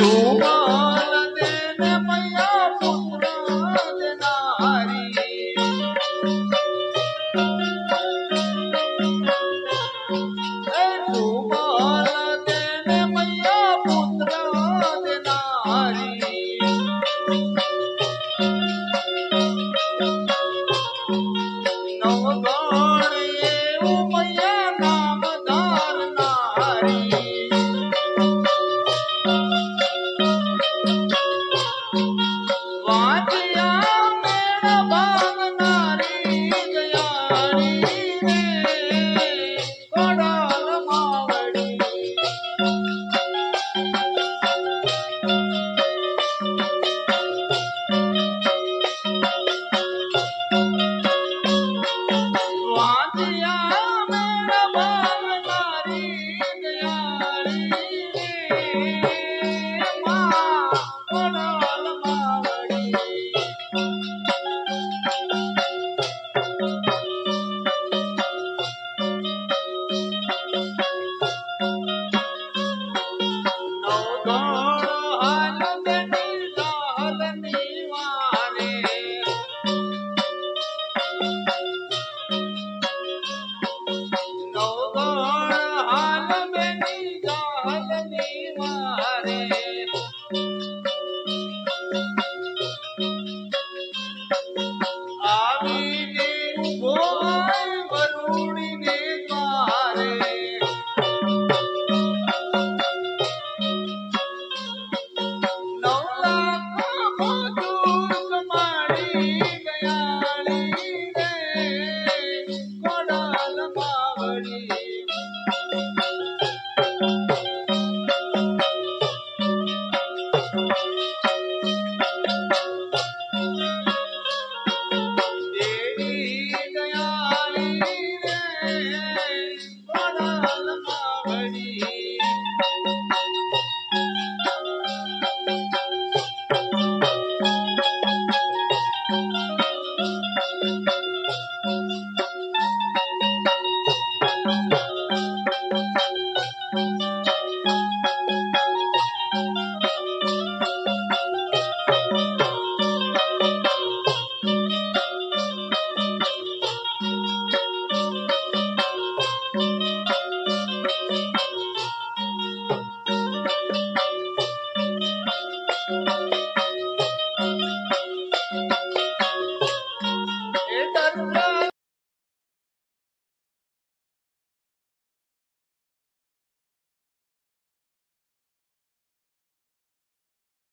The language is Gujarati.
સુમાલ દેને મૈયા પુત્ર દેનારી સુમાલ દેને મૈયા પુત્ર દેનારી નવગણ એવું મૈયા નામ ધારનારી વાજિયા મેળ ભાંગનારી દયાળી રે કડાલ માવડી વાજિયા મેળ ભાંગનારી દયાળી રે મા કડાલ માવડી નવગણ હાલ બેની લાલની વારે નવગણ હાલ બેની લાલની વારે